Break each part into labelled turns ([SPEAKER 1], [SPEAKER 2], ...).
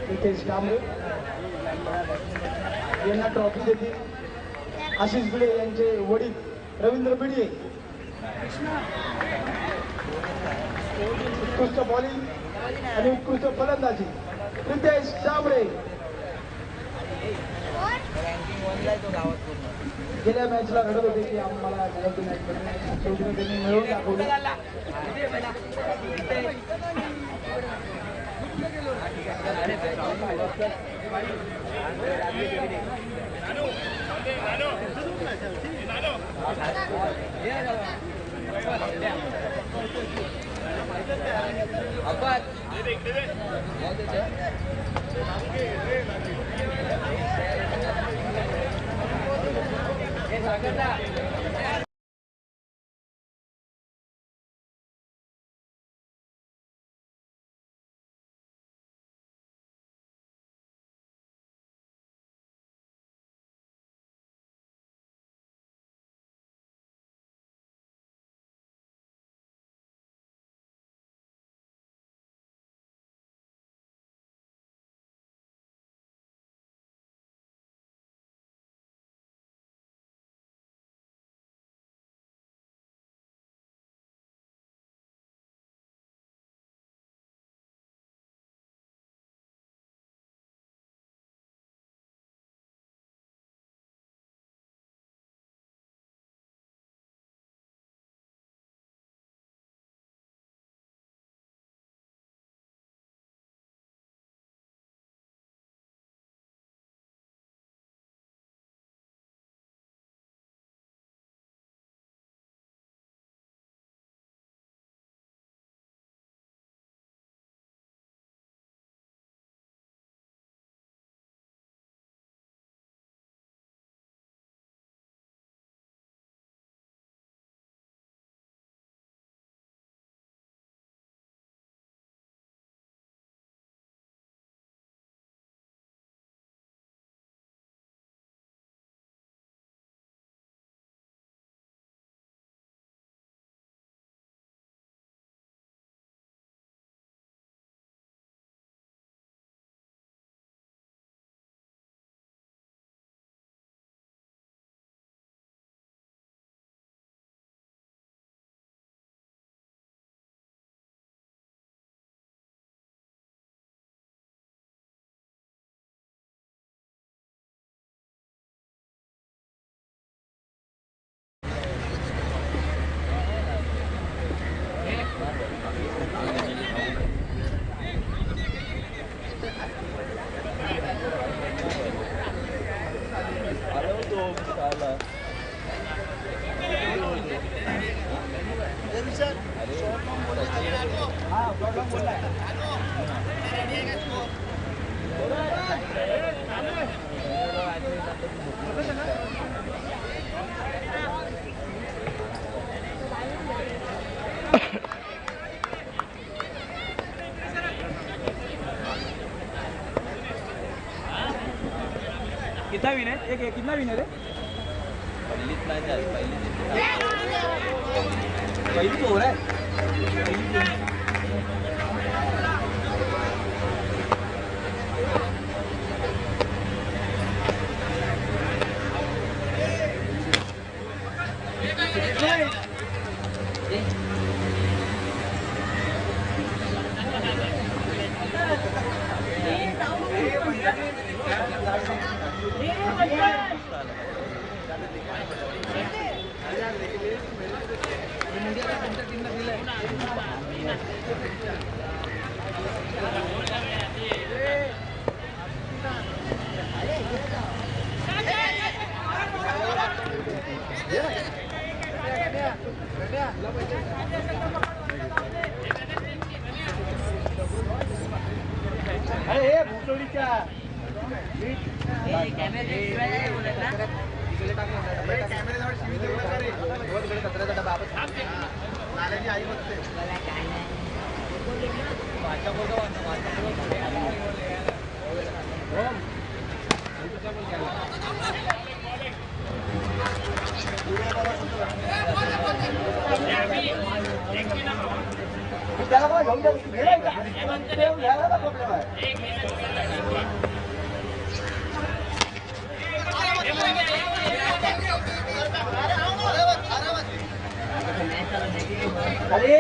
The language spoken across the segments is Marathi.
[SPEAKER 1] नितेश कांबळे यांना ट्रॉफी देतील आशिष भिडे यांचे वडील रवींद्र भिडे उत्कृष्ट बॉलिंग आणि उत्कृष्ट फलंदाजी नितेश कांबळे गेल्या मॅचला रडत होते की आम्हाला शेवटी त्यांनी मिळवून दाखवलं
[SPEAKER 2] कितना विन है एक कितना विनर है पहली तो हो रहा है अरे भूसोडीच्या कॅमेऱ्याजवळ शिवी देऊ नका रे कचऱ्याचा डबा नाल्याची आई बघते त्याला घेऊन
[SPEAKER 1] अरे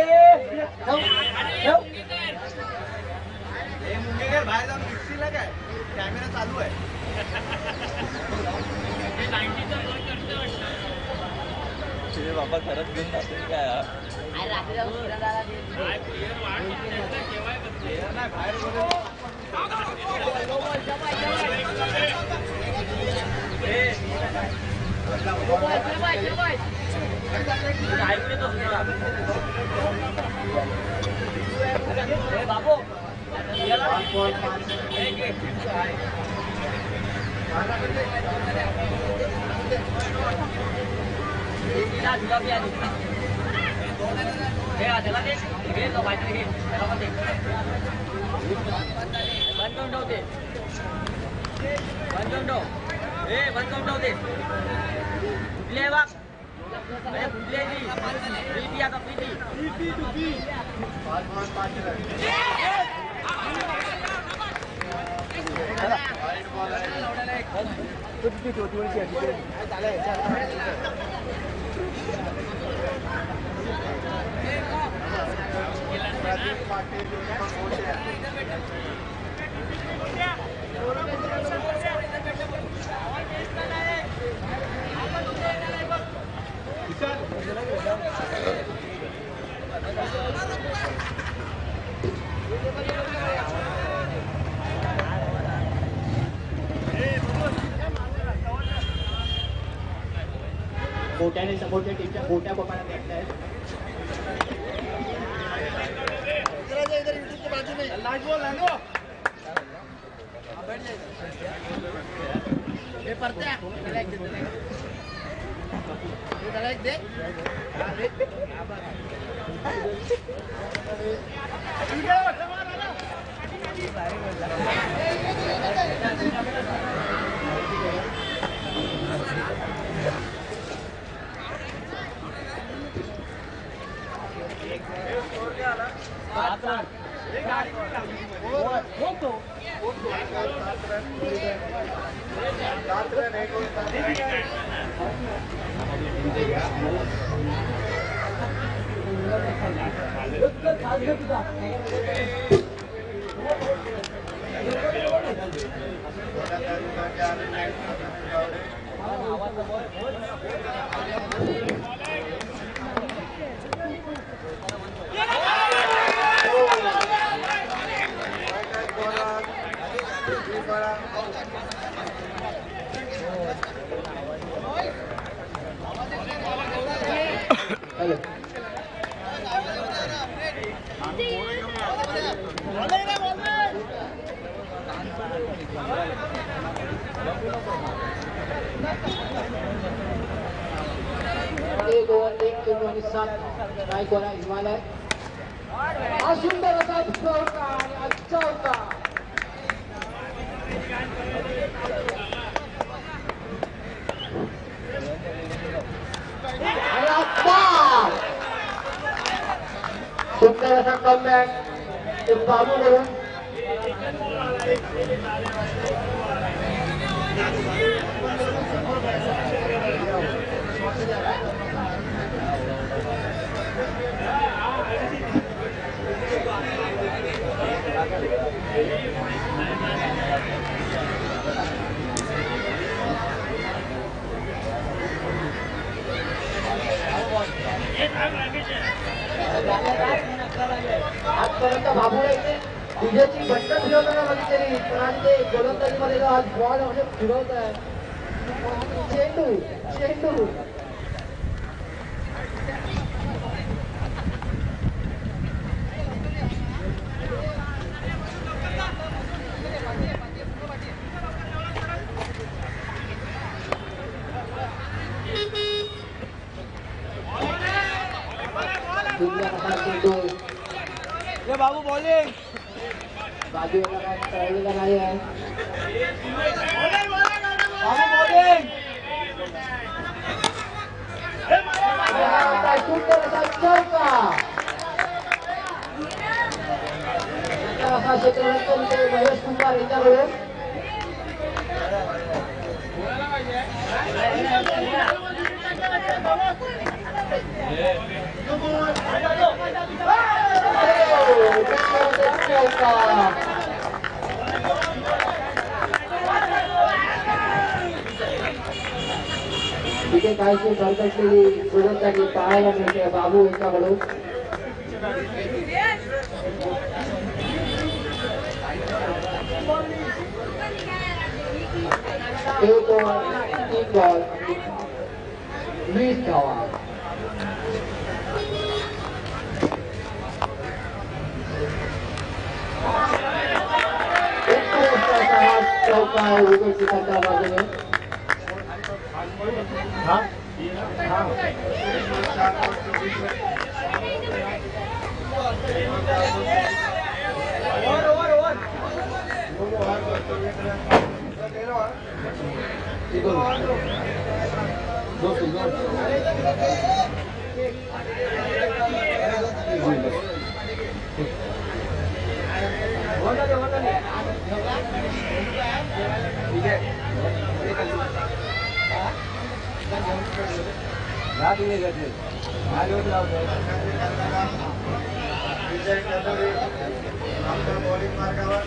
[SPEAKER 2] मुंगेकर बाहेर जाऊन मिक्सीला काय कॅमेरा चालू आहे.
[SPEAKER 3] बाबा खरंच घेऊन जाते काय बाबू
[SPEAKER 1] मोठ्याने समोरच्या टीमच्या मोठ्या कोपाला भेटतायत. एक ओव्हर 1 नायकोला हिमालय. हा सुंदर असा होता आणि अच्छा होता. सुंदर असा कमबॅक बाबू करून आजपर्यंत बाबूला इथे विजेची बंड फिरवताना बघितलेली, पण आज ते गोलंदाजीमध्ये आज बॉल म्हणजे फिरवत आहे. चेंडू चेंडू
[SPEAKER 2] बाबू बॉलिंग
[SPEAKER 1] बाजूला काय करायला नाही आहे.
[SPEAKER 2] बाबू बॉलिंग
[SPEAKER 1] सुंदर असा चौका. असा क्षेत्ररक्षण महेश कुमार यांच्याकडून तिथे काहीशी सरकटलेली गोलंदाजी पाहायला मिळते बाबू यांच्याकडून. एक ओव्हर 3 बॉल 20 धावा. चौका आहे विकेट किपरच्या बाजूने.
[SPEAKER 2] बॉलिंग मार्गावर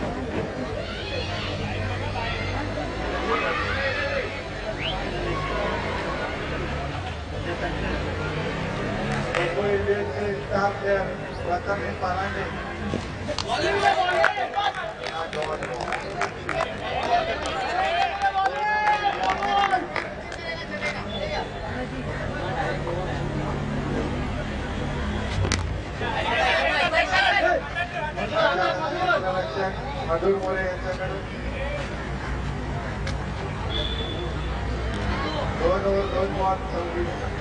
[SPEAKER 2] स्टाफ प्लेयर प्रथम पारांडे मधुर मोरे यांच्याकडून 2 ओव्हर 2 बॉल 26.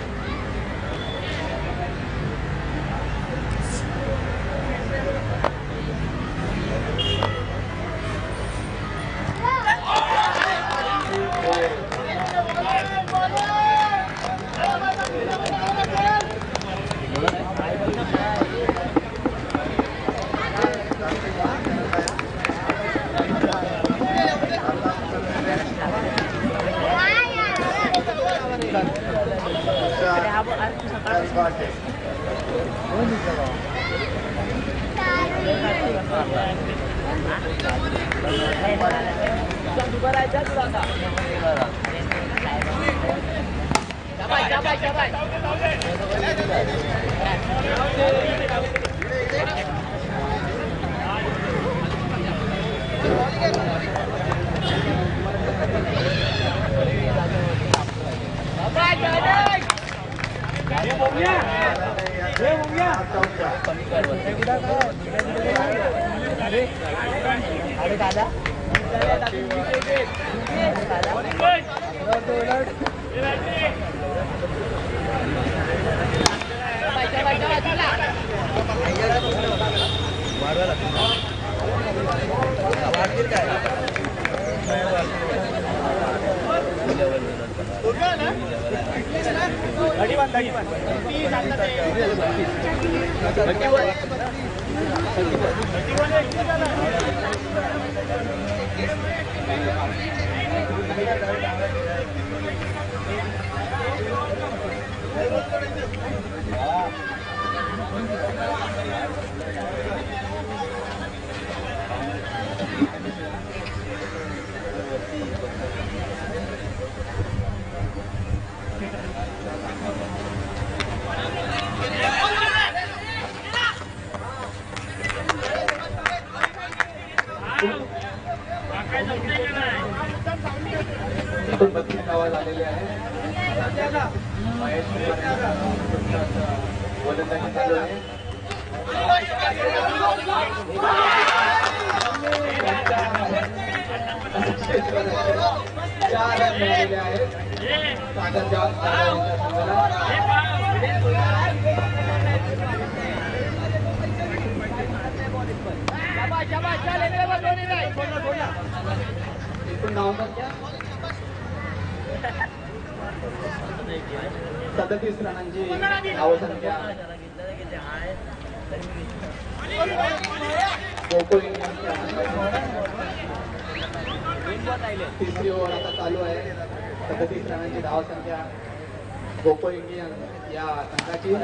[SPEAKER 1] तिसरी ओव्हर आता चालू आहे. 37 रनांची धावसंख्या. गोकुळ इंडिया या संघाची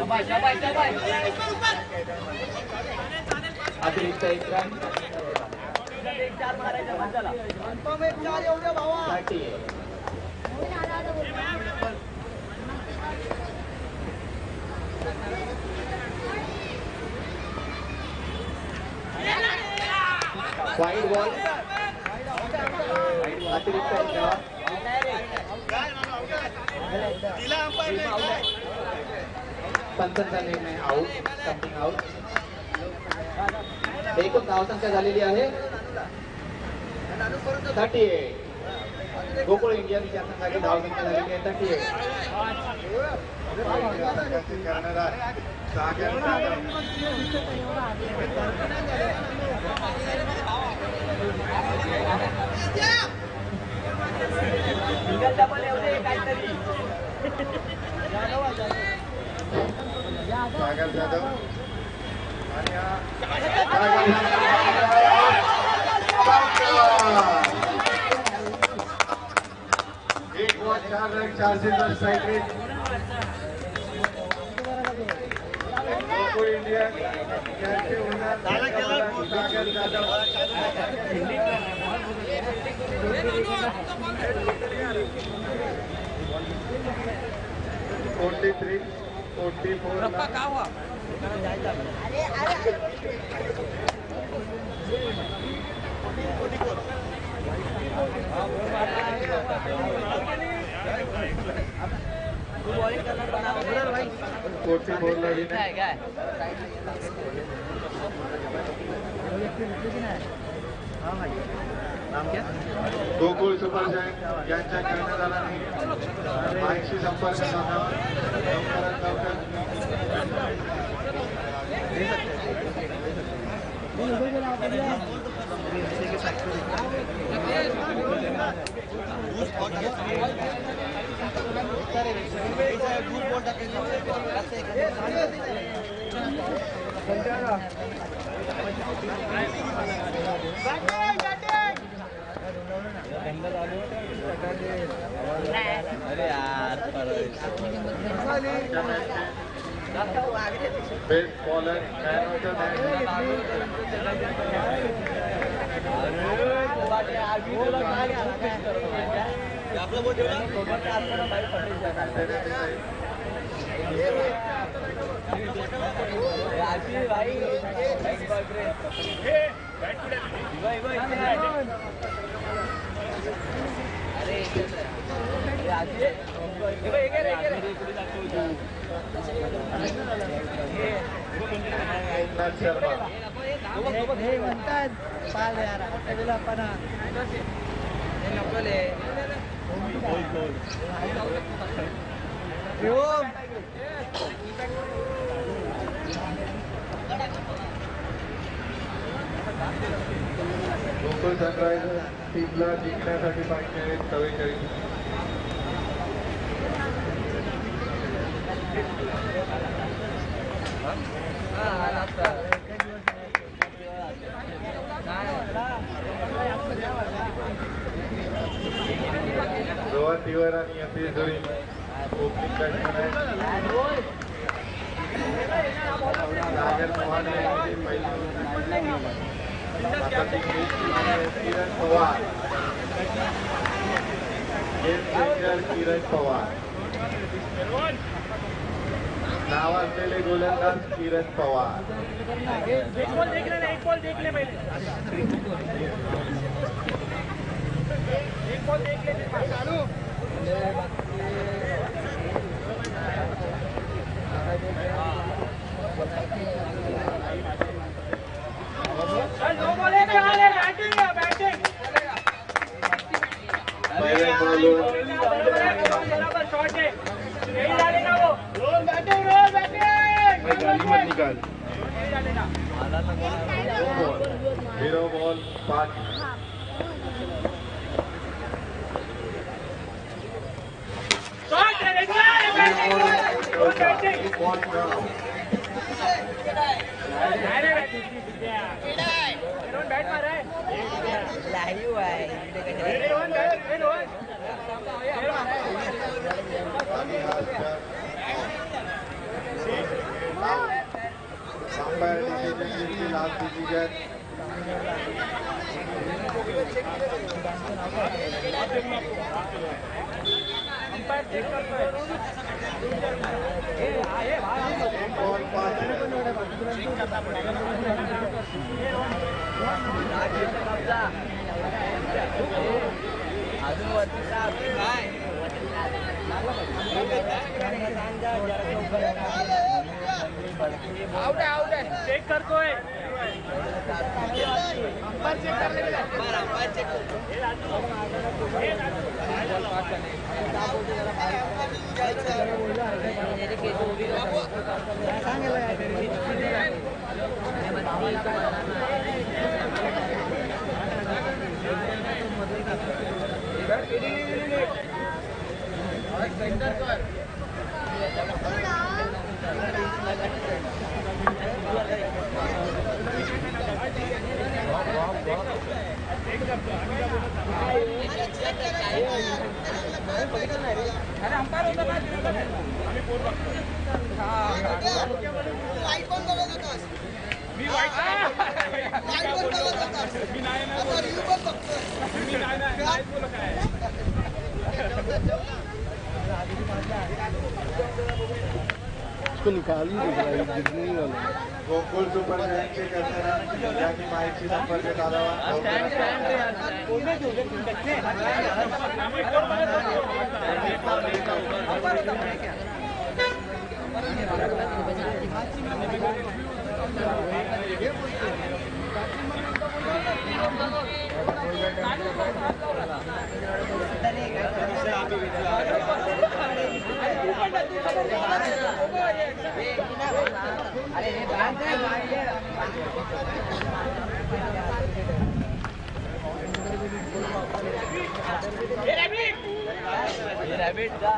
[SPEAKER 1] अतिरिक्त एक रन साठी वाईड बॉल अतिरिक्त एक धाव पंचांचा निर्णय आउट समथिंग आउट एकूण धावसंख्या झालेली आहे 38 गोकुळ इंडिया या संघाची धावसंख्या झालेली आहे
[SPEAKER 2] 4 स्ट्राइक रेट गोकुळ इंडिया यांचे owner Sagar Jadhav 44 Gokul super giant यांच्या कर्णधारांनी माहिती संपर्क साधा
[SPEAKER 3] अरे यार
[SPEAKER 2] best bowler man of the
[SPEAKER 1] म्हणतात पाल यार आपण नकोले
[SPEAKER 2] गोकुळ सनरायझर्स टीमला जिंकण्यासाठी पाहिजे आहेत 44 रोहन दिवर आणि यतीश जोडी ओपनिंग बॅट्समन आहेत सागर चव्हाण यांची पहिली आता किरण पवार गेम चेंजर किरण पवार नाव असलेले गोलंदाज किरण पवार
[SPEAKER 4] एक बॉल देख ले पहले चालू
[SPEAKER 2] निकाल 0 बॉल 5
[SPEAKER 1] लाईव्ह आहे
[SPEAKER 2] आणि मॅचेसची लास्ट डिसिजन
[SPEAKER 4] अंपायर चेक करतोय
[SPEAKER 3] अजून वरती काय
[SPEAKER 4] आउट आहे चेक करतोय अंपायर चेक करने
[SPEAKER 3] अंपायर चेक करतो
[SPEAKER 4] अरे अंपायर होता ना
[SPEAKER 5] वाईट पण बघत होतास
[SPEAKER 4] मी वाईट
[SPEAKER 5] वाईट पण बघत होतास
[SPEAKER 4] मी नाही
[SPEAKER 5] आता रिव्ह्यू पण बघतोय
[SPEAKER 4] मी नाही बोलू काय
[SPEAKER 2] गोकुळ सुपर जयंती करताना ज्यांनी माहिती संपर्क साधावा
[SPEAKER 3] रॅबिट जा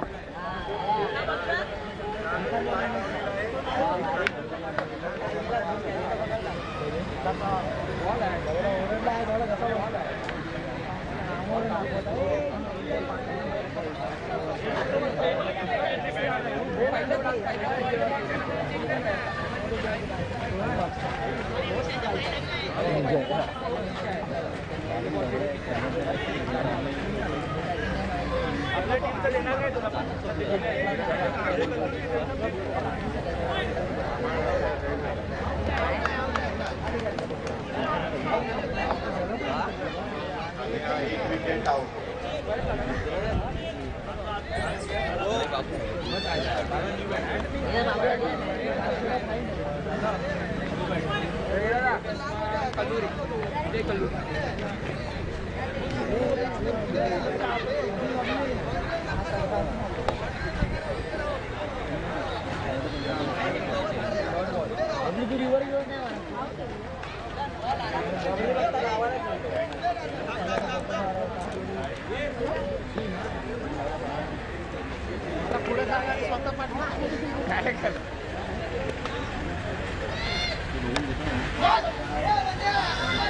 [SPEAKER 4] आपल्या टीमचं देणार काय तुला
[SPEAKER 2] एक विकेट आउट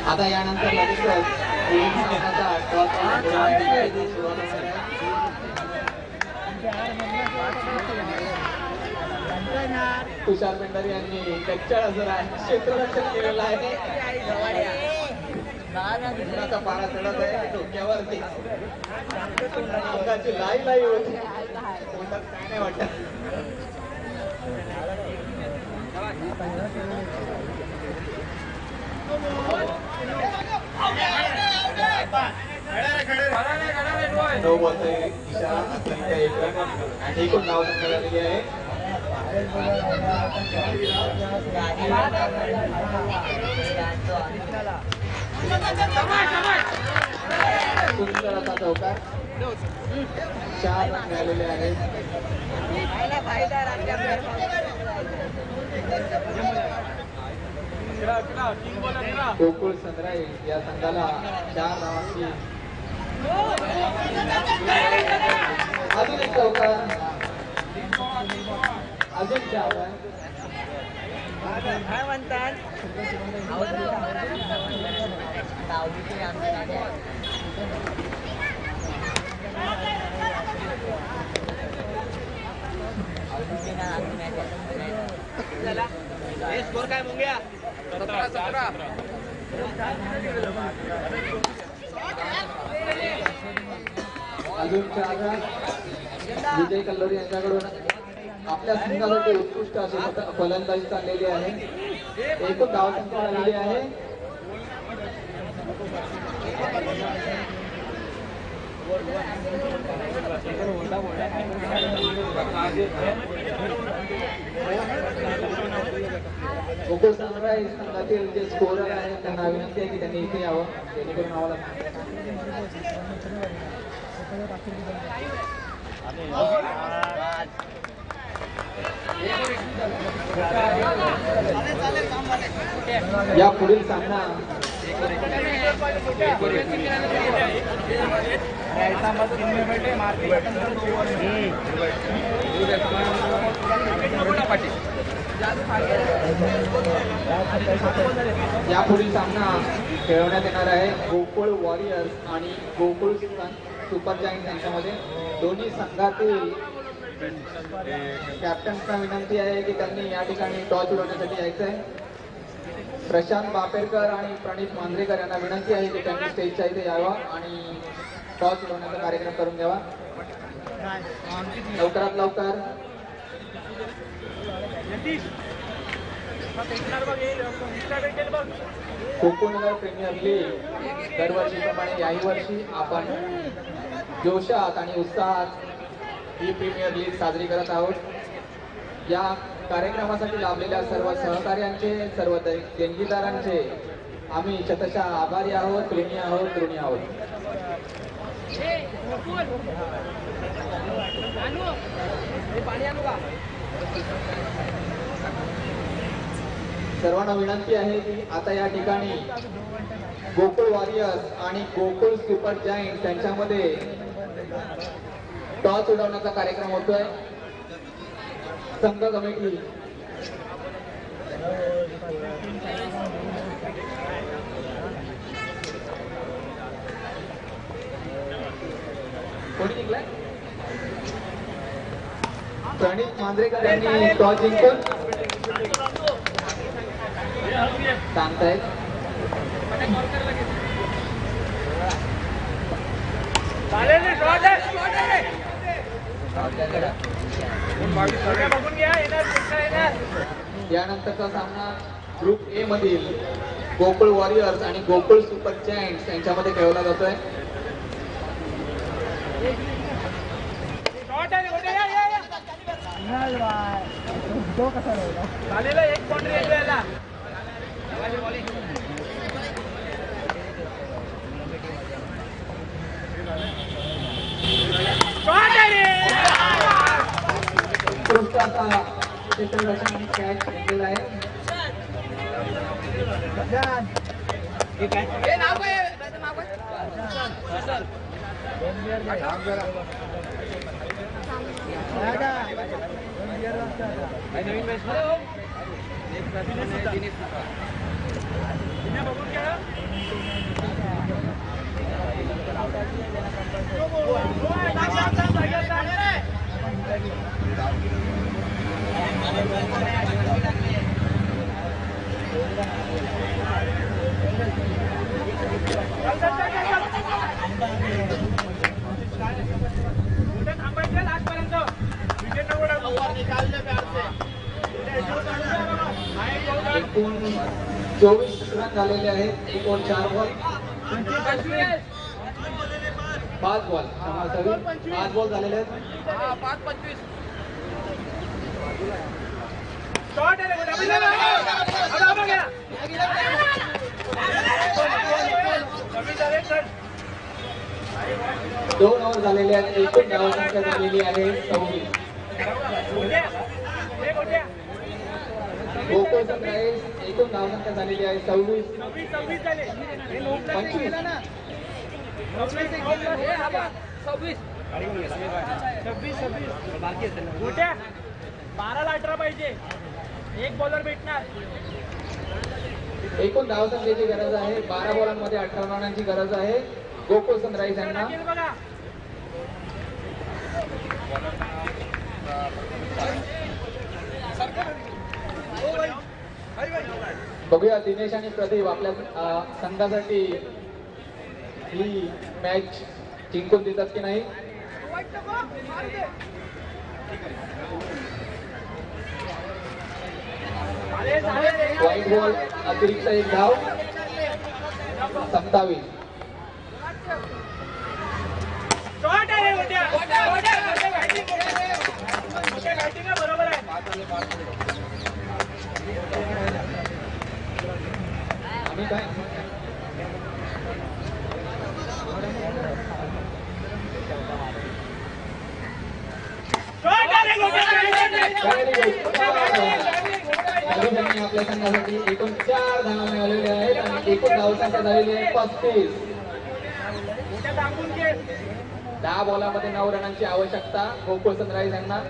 [SPEAKER 1] आता यानंतर लगेचच एक सामनाचा तुषार पेंढारी यांनी 41,000 क्षेत्ररक्षण केलेलं आहे. उन्हाचा पारा चढत आहे डोक्यावरती अंगाची लाई होती पोटात काय नाही वाटत. नो बोलतोय इशारा असल्याने एक रन आणि एकूण नाव झालेली आहे. सुंदर असा चौकार 4 रन मिळालेले आहेत. गोकुळ सनराईज या संघाला 4 धावांची अजून एक चौकार अजून 4 रन.
[SPEAKER 3] काय म्हणतात स्कोर काय मुंग्या 17-17
[SPEAKER 1] अजून 4 रन विजय कल्लोरी यांच्याकडून आपल्या संघासाठी उत्कृष्ट अशी फलंदाजी चाललेली आहे. एकूण धावसंख्या झालेली आहे गोकुळ सनराईज संघातील जे स्कोरर आहेत त्यांना विनंती आहे की त्यांनी इथे यावं जेणेकरून आम्हाला या पुढील सामना या पुढील सामना खेळवण्यात येणार आहे गोकुळ वॉरियर्स आणि गोकुळ सुपर जायंट्स यांच्यामध्ये. दोन्ही संघातील कॅप्टन्सना विनंती आहे की त्यांनी या ठिकाणी टॉस उडवण्यासाठी यायचं आहे. प्रशांत बापेरकर आणि प्रणित मांजरेकर यांना विनंती आहे की त्यांनी स्टेजच्या इथे यावं आणि टॉस उडवण्याचा कार्यक्रम करून घ्यावा लवकरात लवकर. कोकणनगर प्रीमियर लीग दरवर्षीप्रमाणे याही वर्षी आपण जोशात आणि उत्साहात ही प्रीमियर लीग साजरी करत आहोत. या कार्यक्रमासाठी लाभलेल्या सर्व सहकार्यांचे सर्व देणगीदारांचे आम्ही शतशः आभारी आहोत, ऋणी आहोत, ऋणी आहोत. सर्वांना विनंती आहे की आता या ठिकाणी गोकुळ वॉरियर्स आणि गोकुळ सुपर जायंट्स यांच्यामध्ये टॉस उडवण्याचा कार्यक्रम होतोय. संघ कमिटी कोणी जिंकलाय? प्रणित मांजरेकर यांनी टॉस जिंकून सांगतायत यानंतरचा सामना ग्रुप ए मधील गोकुळ वॉरियर्स आणि गोकुळ सुपर जायंट्स यांच्यामध्ये खेळवला जातोय.
[SPEAKER 4] एक बाउंड्री
[SPEAKER 1] उत्कृष्टाचा क्षेत्ररक्षण कॅच घेतलेला आहे. एकूण 24 रन झालेले आहेत. एकूण 4 बॉल 5 बॉल 5 बॉल झालेले आहेत.
[SPEAKER 4] 5-25
[SPEAKER 1] 2 ओव्हर झालेले आहेत. एकूण धावसंख्या झालेली आहे 26. गोकुळ सनराईज एकूण धावसंख्या झालेली आहे 26.
[SPEAKER 4] 12-18 पाहिजे. एक बॉलर भेटणार.
[SPEAKER 1] एकूण धावसंख्येची गरज आहे 12 बॉलांमध्ये 18 रनांची गरज आहे गोकुळ सनराईज यांना.
[SPEAKER 5] बघा
[SPEAKER 1] बघूया दिनेश आणि प्रदीप आपल्या संघासाठी ही मॅच जिंकून देतात की नाही. वाईट बॉल अतिरिक्त एक धाव 27.
[SPEAKER 4] बरोबर आहे.
[SPEAKER 1] आणि काय त्यांनी आपल्या संघासाठी एकूण 4 धावा मिळवलेल्या आहेत आणि एकूण धावसंख्या झालेली आहे 35. 10 बॉलामध्ये 9 रनांची आवश्यकता गोकुळ सनराईज यांना.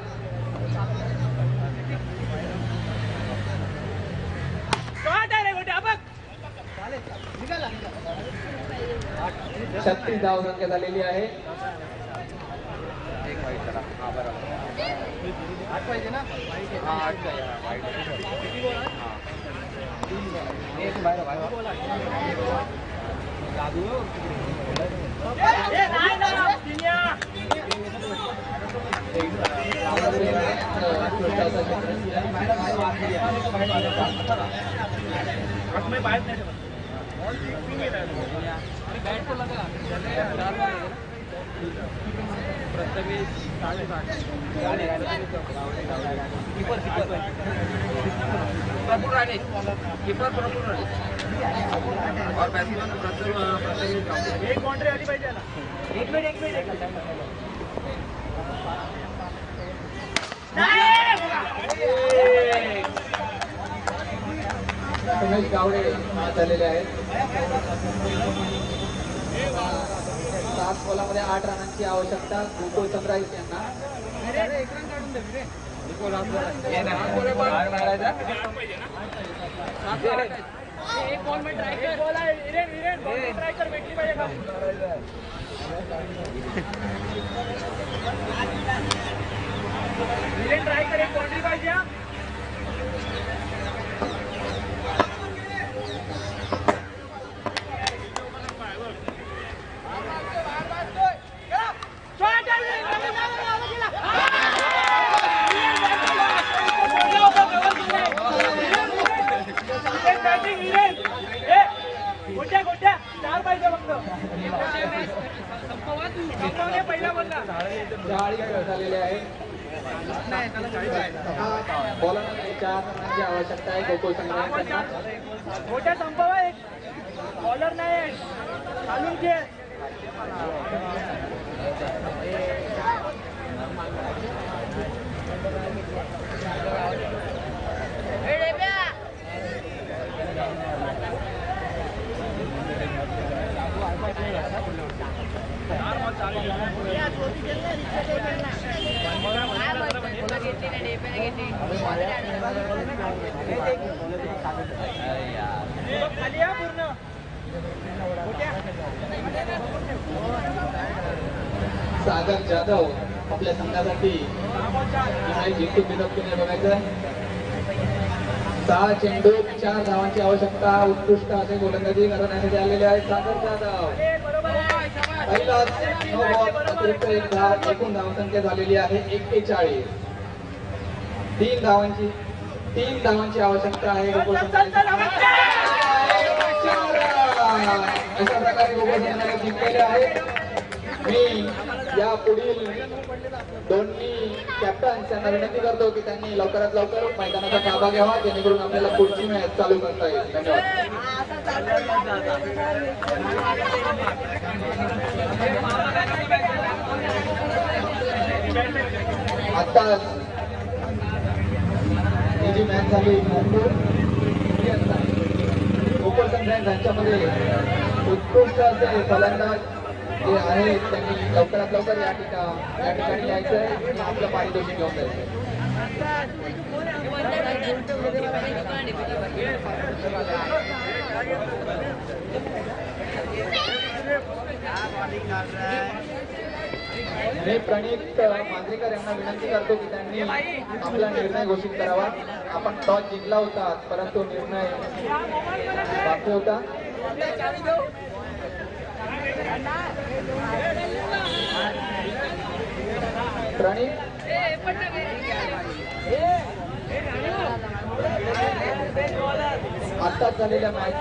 [SPEAKER 1] छत्तीस धावसंख्या झालेली आहे.
[SPEAKER 4] एक बाउंड्री आली पाहिजे याला. एक मिनिट
[SPEAKER 1] उमेश गावडे झालेले आहेत. 7 बॉलामध्ये 8 रनांची आवश्यकता गोकुळ सनराईज यांना.
[SPEAKER 4] एक बॉल में ट्राय कर भेटली पाहिजे का. ट्राय कर एक बाउंड्री पाहिजे. पहिला बोलला
[SPEAKER 1] 40 झालेले आहेत. बॉलरमध्ये 4 रनांची आवश्यकता आहे गोकुळ सनराईज यांना.
[SPEAKER 4] मोठ्या संपवा एक बॉलर नाही चालून खेळ. खाली या पूर्ण.
[SPEAKER 1] सागर जाधव आपल्या संघासाठी जिंकून देतात की नाही बघायचं. 6 चेंडू 4 धावांची आवश्यकता. उत्कृष्ट असे गोलंदाजी करण्यासाठी आलेले आहेत सागर जाधव. पहिला 9 बॉल अतिरिक्त 1 धाव. एकूण धावसंख्या झालेली आहे 41. 3 धावांची आवश्यकता आहे गोकुळ सनराईज. अशा प्रकारे गोकुळ सनराईज जिंकलेले आहे. मी या पुढील दोन्ही कॅप्टन्स यांना विनंती करतो की त्यांनी लवकरात लवकर मैदानाचा ताबा घ्यावा जेणेकरून आपल्याला पुढची मॅच चालू करता येईल. धन्यवाद. आत्ताच ही जी मॅच झाली गोकुळ सनराईज यांच्यामध्ये उत्कृष्ट असे फलंदाज जे आहेत त्यांनी लवकरात लवकर या ठिकाणी यायचं आहे आणि आपलं पारितोषिक घेऊन जायचं. मी प्रणित मांजरेकर यांना विनंती करतो की त्यांनी आपला निर्णय घोषित करावा. आपण टॉस जिंकला होता परंतु निर्णय बाकी होता. प्रणित आत्ताच झालेल्या मॅच